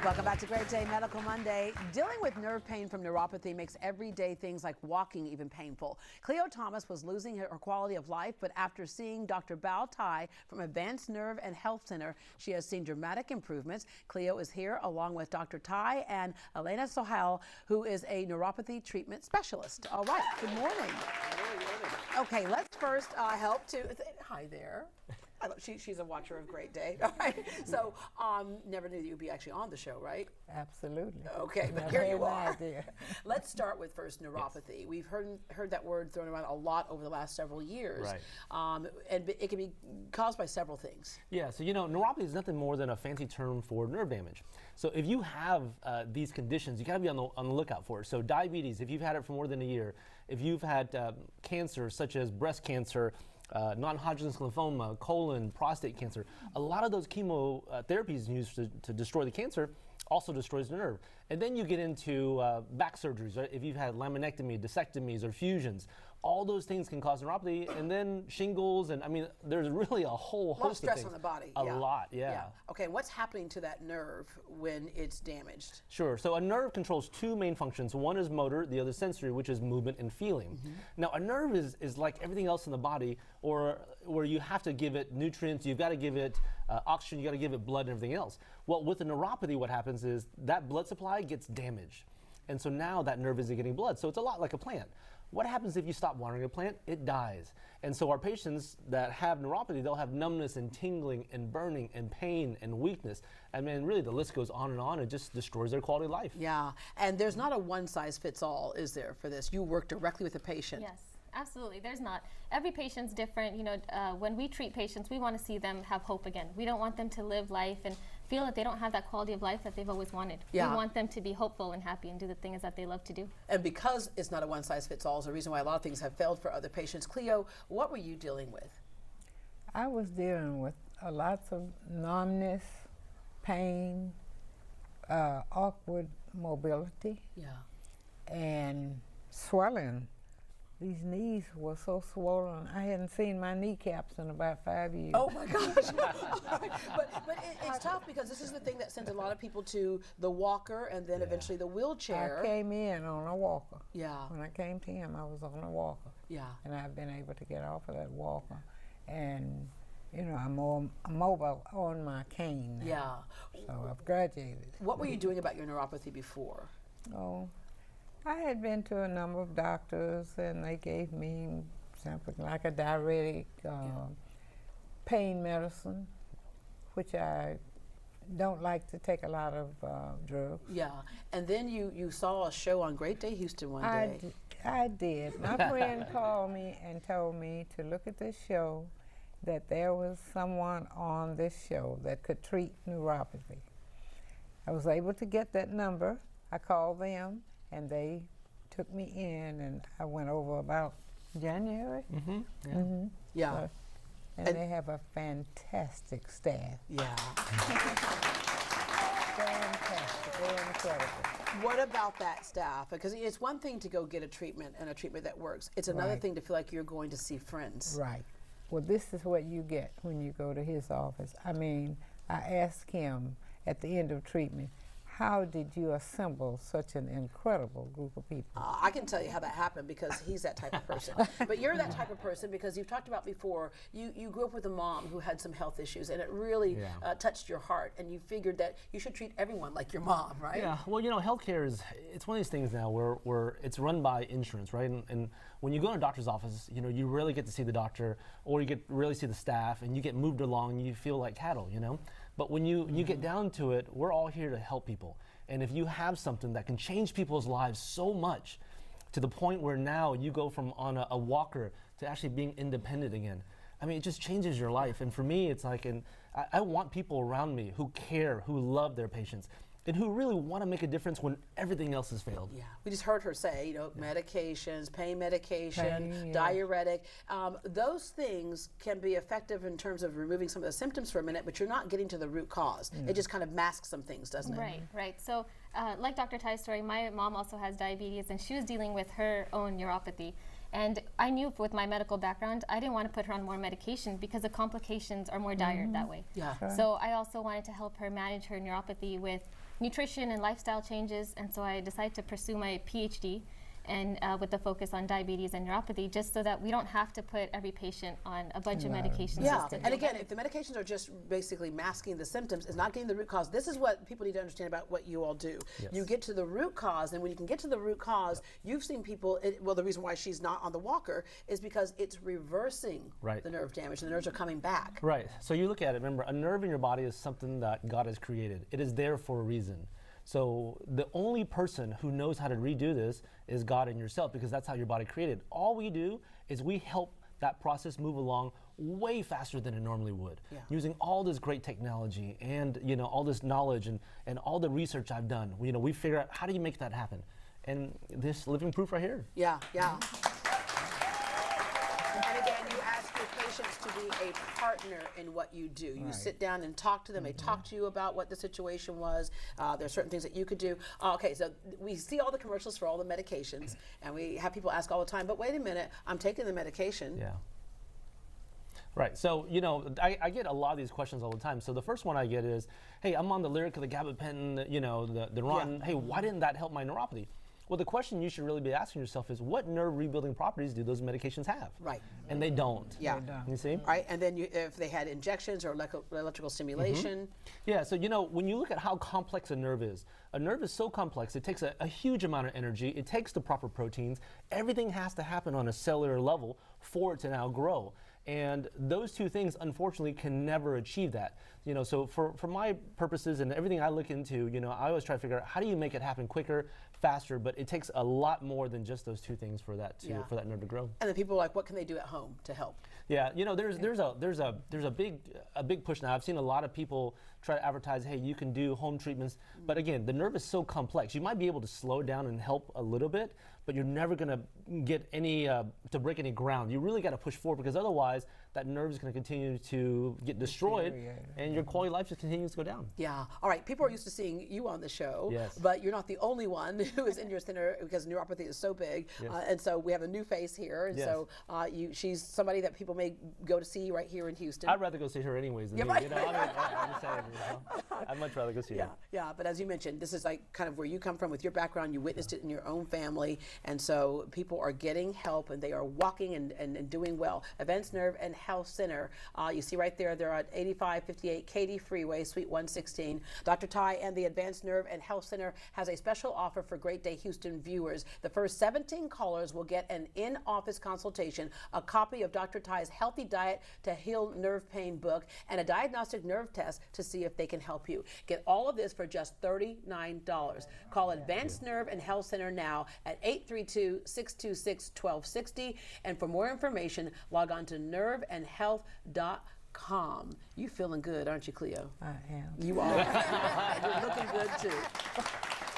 Welcome back to Great Day Medical Monday. Dealing with nerve pain from neuropathy makes everyday things like walking even painful. Cleo Thomas was losing her quality of life, but after seeing Dr. Bao Tai from Advanced Nerve and Health Center, she has seen dramatic improvements. Cleo is here along with Dr. Tai and Elena Sohail, who is a neuropathy treatment specialist. All right, good morning. Okay, let's first help to, hi there. She's a watcher of Great Day. All right. So, never knew that you'd be actually on the show, right? Absolutely. Okay, but here you are. Let's start with first neuropathy. Yes. We've heard that word thrown around a lot over the last several years. Right. And it can be caused by several things. Yeah, so neuropathy is nothing more than a fancy term for nerve damage. So if you have these conditions, you gotta be on the lookout for it. So diabetes, if you've had it for more than a year, if you've had cancer such as breast cancer, non-Hodgkin's lymphoma, colon, prostate cancer, a lot of those chemotherapies used to destroy the cancer also destroys the nerve. And then you get into back surgeries, right? If you've had laminectomy, disectomies, or fusions, all those things can cause neuropathy, and then shingles, and I mean, there's really a whole host of things. Stress on the body. A lot, yeah. Okay, and what's happening to that nerve when it's damaged? Sure, so a nerve controls two main functions. One is motor, the other sensory, which is movement and feeling. Mm-hmm. Now, a nerve is like everything else in the body, or where you have to give it nutrients, you've got to give it oxygen, you got to give it blood and everything else. Well, with a neuropathy, what happens is that blood supply gets damaged. And so now that nerve isn't getting blood. So it's a lot like a plant. What happens if you stop watering a plant? It dies. And so our patients that have neuropathy, they'll have numbness and tingling and burning and pain and weakness. I mean, really the list goes on and on. It just destroys their quality of life. Yeah, and there's not a one-size-fits-all, is there, for this? You work directly with the patient. Yes. Absolutely, there's not. Every patient's different. When we treat patients, we want to see them have hope again. We don't want them to live life and feel that they don't have that quality of life that they've always wanted. Yeah. We want them to be hopeful and happy and do the things that they love to do. And because it's not a one-size-fits-all is the reason why a lot of things have failed for other patients. Cleo, what were you dealing with? I was dealing with lots of numbness, pain, awkward mobility, and swelling. These knees were so swollen. I hadn't seen my kneecaps in about 5 years. Oh my gosh. but it's tough because this is the thing that sends a lot of people to the walker and then eventually the wheelchair. I came in on a walker. Yeah. When I came to him, I was on a walker. Yeah. And I've been able to get off of that walker. And I'm more mobile on my cane now. Yeah. So I've graduated. What were you doing about your neuropathy before? Oh, I had been to a number of doctors, and they gave me something like a diuretic, pain medicine, which I don't like to take a lot of drugs. Yeah, and then you saw a show on Great Day Houston one day. I did. My friend called me and told me to look at this show, that there was someone on this show that could treat neuropathy. I was able to get that number. I called them, and they took me in, and I went over about January. Mm-hmm. Yeah. Mm-hmm. Yeah. So, and they have a fantastic staff. Yeah. Fantastic. They're incredible. What about that staff? Because it's one thing to go get a treatment and a treatment that works. It's another thing to feel like you're going to see friends. Right. Well, this is what you get when you go to his office. I mean, I asked him at the end of treatment, how did you assemble such an incredible group of people? I can tell you how that happened because he's that type of person. But you're that type of person because you've talked about before, you grew up with a mom who had some health issues, and it really touched your heart, and you figured that you should treat everyone like your mom, right? Yeah, well, healthcare it's one of these things now where it's run by insurance, right? And when you go to a doctor's office, you rarely get to see the doctor, or you get to really see the staff, and you get moved along, and you feel like cattle, But when you get down to it, we're all here to help people. And if you have something that can change people's lives so much to the point where now you go from on a walker to actually being independent again, I mean, it just changes your life. And for me, it's like, I want people around me who care, who love their patients, and who really want to make a difference when everything else has failed. Yeah, we just heard her say, medications, pain medication, diuretic. Those things can be effective in terms of removing some of the symptoms for a minute, but you're not getting to the root cause. It just kind of masks some things, doesn't it? Right. So like Dr. Tai's story, my mom also has diabetes, and she was dealing with her own neuropathy. And I knew with my medical background, I didn't want to put her on more medication because the complications are more dire that way. Yeah. So I also wanted to help her manage her neuropathy with nutrition and lifestyle changes, and so I decided to pursue my PhD and with the focus on diabetes and neuropathy, just so that we don't have to put every patient on a bunch of medications. Yeah, just to and feel again, better. if the medications are just basically masking the symptoms, it's not getting the root cause. This is what people need to understand about what you all do. Yes. You get to the root cause, and when you can get to the root cause, you've seen people, well, the reason why she's not on the walker is because it's reversing the nerve damage, and the nerves are coming back. Right. So you look at it, remember, a nerve in your body is something that God has created. It is there for a reason. So the only person who knows how to redo this is God and yourself, because that's how your body created. All we do is we help that process move along way faster than it normally would, using all this great technology and all this knowledge and all the research I've done. We figure out, how do you make that happen? And this living proof right here. Yeah, yeah. And again, you ask your patients to be a partner in what you do. You sit down and talk to them. They talk to you about what the situation was. There are certain things that you could do. Okay, so we see all the commercials for all the medications, and we have people ask all the time, but wait a minute, I'm taking the medication. Yeah. Right. So, I get a lot of these questions all the time. So the first one I get is, hey, I'm on the Lyrica, the gabapentin, the Neurontin. Hey, why didn't that help my neuropathy? Well, the question you should really be asking yourself is, what nerve rebuilding properties do those medications have? Right. And they don't. Yeah. You see? Right, and then if they had injections or electrical stimulation. Yeah, so when you look at how complex a nerve is so complex, it takes a huge amount of energy, it takes the proper proteins, everything has to happen on a cellular level for it to now grow. And those two things, unfortunately, can never achieve that. So for my purposes and everything I look into, I always try to figure out, how do you make it happen quicker, faster? But it takes a lot more than just those two things for that for that nerve to grow. And then people are like, what can they do at home to help? Yeah, there's a big push now. I've seen a lot of people try to advertise, hey, you can do home treatments. But again, the nerve is so complex. You might be able to slow it down and help a little bit, but you're never going to get any to break any ground. You really got to push forward, because otherwise that nerve is going to continue to get destroyed, and your quality of life just continues to go down. Yeah. All right. People are used to seeing you on the show, but you're not the only one who is in your center, because neuropathy is so big, and so we have a new face here, and so she's somebody that people may go to see right here in Houston. I'd rather go see her anyways than me. I'm just saying, I'd much rather go see her. Yeah. But as you mentioned, this is like kind of where you come from with your background. You witnessed it in your own family, and so people are getting help, and they are walking and doing well. Advanced Nerve and Health Center. You see right there, they're at 8558 Katy Freeway, Suite 116. Dr. Ty and the Advanced Nerve and Health Center has a special offer for Great Day Houston viewers. The first 17 callers will get an in-office consultation, a copy of Dr. Ty's Healthy Diet to Heal Nerve Pain book, and a diagnostic nerve test to see if they can help you. Get all of this for just $39. Call Advanced Nerve and Health Center now at 832-626-1260. And for more information, log on to nerveandhealth.com. You feeling good, aren't you, Cleo? I am. You are. You're looking good, too.